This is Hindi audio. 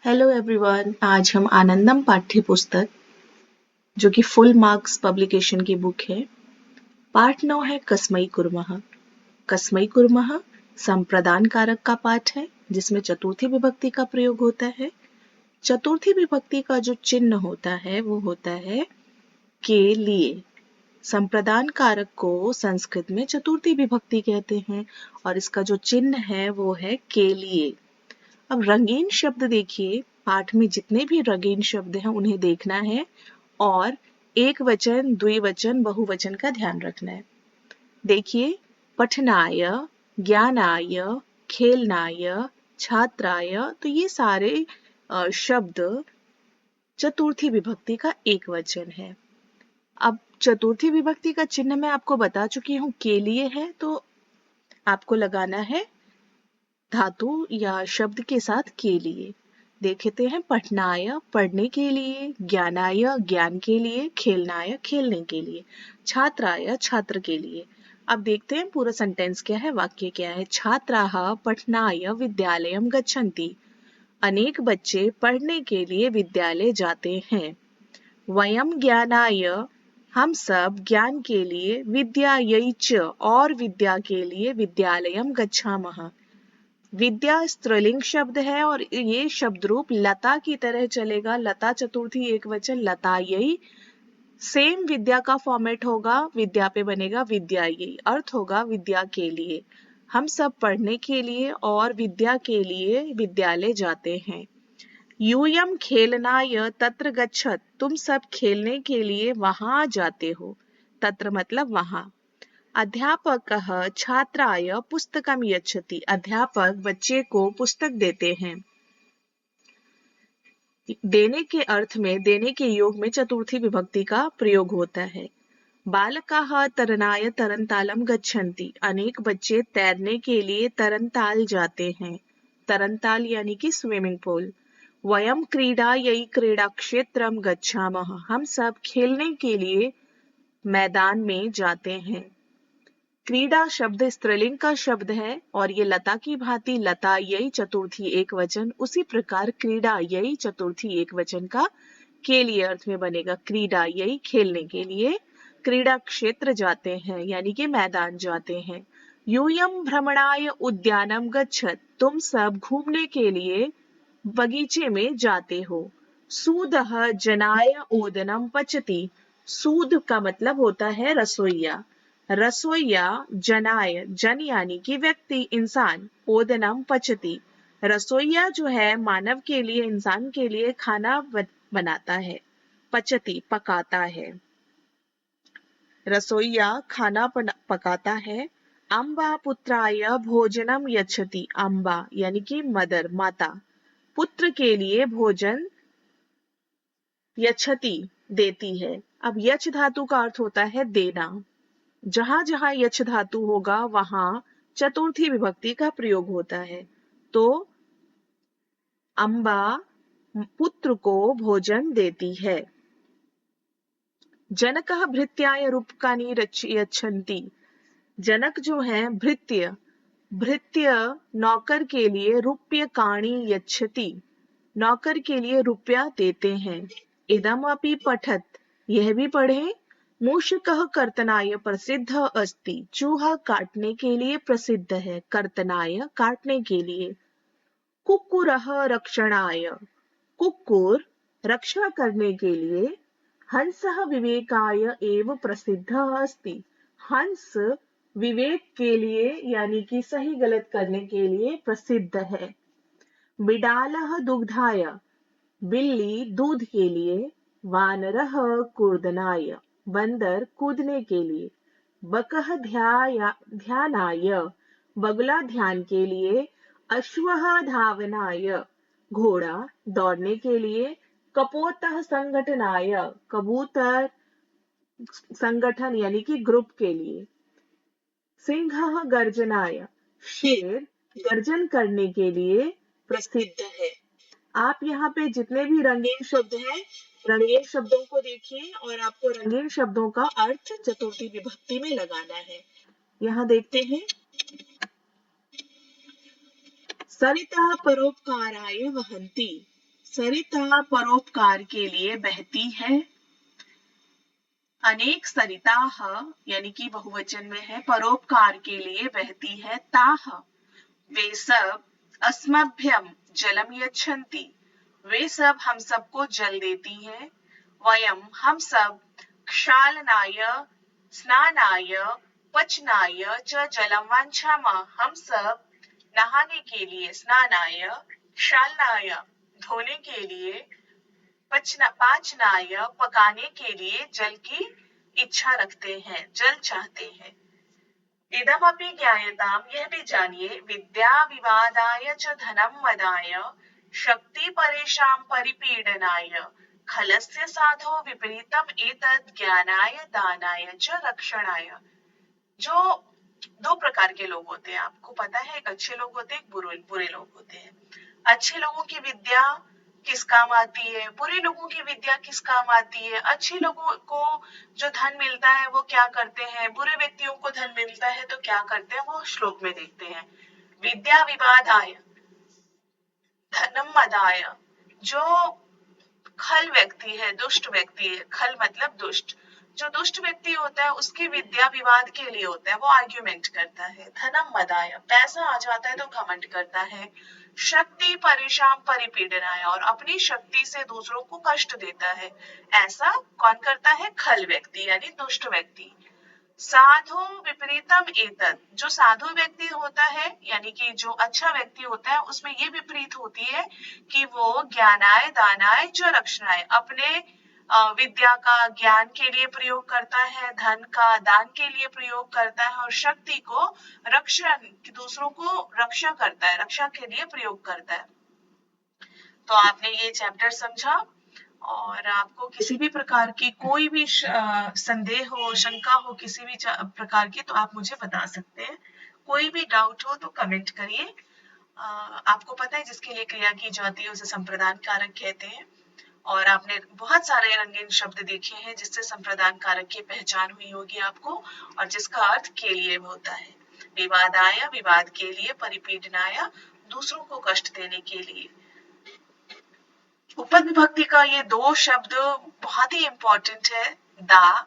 Hello everyone. आज हम आनंदम पाठ्य पुस्तक जो कि फुल मार्क्स पब्लिकेशन की बुक है, पाठ 9 है कस्मई कुर्मः। कस्मई कुर्मः संप्रदान कारक का पाठ है जिसमें चतुर्थी विभक्ति का प्रयोग होता है। चतुर्थी विभक्ति का जो चिन्ह होता है वो होता है के लिए। संप्रदान कारक को संस्कृत में चतुर्थी विभक्ति कहते हैं और इसका जो चिन्ह है वो है के लिए। अब रंगीन शब्द देखिए, पाठ में जितने भी रंगीन शब्द हैं उन्हें देखना है और एक वचन, द्विवचन, बहुवचन का ध्यान रखना है। देखिए, पठनाय, ज्ञानाय, खेलनाय, छात्राय, तो ये सारे शब्द चतुर्थी विभक्ति का एक वचन है। अब चतुर्थी विभक्ति का चिन्ह मैं आपको बता चुकी हूँ, के लिए है, तो आपको लगाना है धातु या शब्द के साथ के लिए। देखते हैं, पठनाय पढ़ने के लिए, ज्ञानाय ज्ञान के लिए, खेलनाय खेलने के लिए, छात्राय छात्र के लिए। अब देखते हैं पूरा सेंटेंस क्या है, वाक्य क्या है। छात्राः पठनाय विद्यालयं गच्छन्ति। अनेक बच्चे पढ़ने के लिए विद्यालय जाते हैं। वयं ज्ञानाय हम सब ज्ञान के लिए, विद्यायै च और विद्या के लिए विद्यालयं गच्छामः। विद्या स्त्रीलिंग शब्द है और ये शब्द रूप लता की तरह चलेगा। लता चतुर्थी एक वचन, लतायै। सेम विद्या का फॉर्मेट होगा, विद्या पे बनेगा विद्यायै, अर्थ होगा विद्या के लिए। हम सब पढ़ने के लिए और विद्या के लिए विद्यालय जाते हैं। यूयम खेलनाय तत्र गच्छत, तुम सब खेलने के लिए वहां जाते हो। तत्र मतलब वहां। अध्यापकः छात्राय पुस्तकं यच्छति, अध्यापक बच्चे को पुस्तक देते हैं। देने के अर्थ में, देने के योग में चतुर्थी विभक्ति का प्रयोग होता है। बालकाः तरणाय तरनतालं गच्छन्ति, अनेक बच्चे तैरने के लिए तरनताल जाते हैं। तरनताल यानी कि स्विमिंग पूल। वयं क्रीडायै क्रीडाक्षेत्रं गच्छामः, हम सब खेलने के लिए मैदान में जाते हैं। क्रीडा शब्द स्त्रीलिंग का शब्द है और ये लता की भांति लता यही चतुर्थी एक वचन, उसी प्रकार क्रीडा यही चतुर्थी एक वचन का के लिए अर्थ में बनेगा। क्रीडा यही खेलने के लिए, क्रीडा क्षेत्र जाते हैं यानी कि मैदान जाते हैं। यूयम भ्रमणाय उद्यानम गच्छत, तुम सब घूमने के लिए बगीचे में जाते हो। सूदः जनाय ओदनम पचति, सूद का मतलब होता है रसोइया। रसोइया जनाय, जन यानी कि व्यक्ति, इंसान, ओदनम पचति, रसोइया जो है मानव के लिए, इंसान के लिए खाना बनाता है। पचति पकाता है, रसोइया खाना पकाता है। अम्बा पुत्राय भोजनम यच्छति, अम्बा यानी कि मदर, माता, पुत्र के लिए भोजन यच्छति देती है। अब यच धातु का अर्थ होता है देना। जहां जहां यच धातु होगा वहां चतुर्थी विभक्ति का प्रयोग होता है। तो अम्बा पुत्र को भोजन देती है। जनकः भृत्याय रूपकानि यच्छन्ति, जनक जो है भृत्य, भृत्य नौकर के लिए रूप्यकाणि यच्छति, नौकर के लिए रुपया देते हैं। इदम अपि पठत, यह भी पढ़े। मूषकः कर्तनाय प्रसिद्ध अस्ति, चूहा काटने के लिए प्रसिद्ध है। कर्तनाय काटने के लिए। कुक्कुरः रक्षणाय, कुक्कुर रक्षा करने के लिए। हंसः विवेकाय एव प्रसिद्धः अस्ति, हंस विवेक के लिए यानी कि सही गलत करने के लिए प्रसिद्ध है। बिडालः दुग्धाय, बिल्ली दूध के लिए। वानरः कूर्दनाय, बंदर कूदने के लिए। बकः ध्यानाय, बगुला ध्यान के लिए। अश्वः धावनाय, घोड़ा दौड़ने के लिए। कपोतः संगठनाय, कबूतर संगठन यानी कि ग्रुप के लिए। सिंहः गर्जनाय, शेर गर्जन करने के लिए प्रसिद्ध है। आप यहाँ पे जितने भी रंगीन शब्द हैं, रंगीन शब्दों को देखिए और आपको रंगीन शब्दों का अर्थ चतुर्थी विभक्ति में लगाना है। यहाँ देखते हैं, सरितः परोपकाराय वहन्ति, सरिता परोपकार के लिए बहती है। अनेक सरिताः यानी कि बहुवचन में है, परोपकार के लिए बहती है। ताः वे सब, अस्मभ्यम जलम यच्छन्ति वे सब हम सबको जल देती हैं। वयम हम सब, क्षालनाय स्नानाय पचनाय च जलम वाञ्छामः हम सब नहाने के लिए, स्नानाय क्षालनाय धोने के लिए, पाचनाय पकाने के लिए जल की इच्छा रखते हैं, जल चाहते हैं। इदमपि ज्ञायताम यह भी जानिए, विद्या विवादाय च धनम मदाय शक्ति परेशान परिपीडनाय खलस्य साधो विपरीतम एतद् ज्ञानाय दानाय च रक्षणाय। जो दो प्रकार के लोग होते हैं, आपको पता है, एक अच्छे लोग होते हैं, एक बुरे लोग होते हैं। अच्छे लोगों की विद्या किस काम आती है, बुरे लोगों की विद्या किस काम आती है। अच्छे लोगों को जो धन मिलता है वो क्या करते हैं, बुरे व्यक्तियों को धन मिलता है तो क्या करते हैं, वो श्लोक में देखते हैं। विद्या विवादाय धनम मदाय, जो खल व्यक्ति है, दुष्ट व्यक्ति है, खल मतलब दुष्ट, जो दुष्ट व्यक्ति होता है उसकी विद्या विवाद के लिए होता है, वो आर्ग्यूमेंट करता है। धनम मदाय, पैसा आ जाता है तो घमंड करता है। शक्ति परेशान परिपीडनाय, और अपनी शक्ति से दूसरों को कष्ट देता है। ऐसा कौन करता है, खल व्यक्ति यानी दुष्ट व्यक्ति। साधु विपरीतम एतद, जो साधु व्यक्ति होता है यानी कि जो अच्छा व्यक्ति होता है, उसमें ये विपरीत होती है कि वो ज्ञानाय दानाय च रक्षणाय, अपने विद्या का ज्ञान के लिए प्रयोग करता है, धन का दान के लिए प्रयोग करता है, और शक्ति को रक्षण, दूसरों को रक्षा करता है, रक्षा के लिए प्रयोग करता है। तो आपने ये चैप्टर समझा, और आपको किसी भी प्रकार की कोई भी संदेह हो, शंका हो किसी भी प्रकार की, तो आप मुझे बता सकते हैं। कोई भी डाउट हो तो कमेंट करिए। आपको पता है जिसके लिए क्रिया की जाती है उसे संप्रदान कारक कहते हैं, और आपने बहुत सारे रंगीन शब्द देखे हैं जिससे संप्रदान कारक की पहचान हुई होगी आपको, और जिसका अर्थ के लिए होता है। विवादाय विवाद के लिए, परिपीडनाय दूसरों को कष्ट देने के लिए। उपद विभक्ति का ये दो शब्द बहुत ही इंपॉर्टेंट है। दा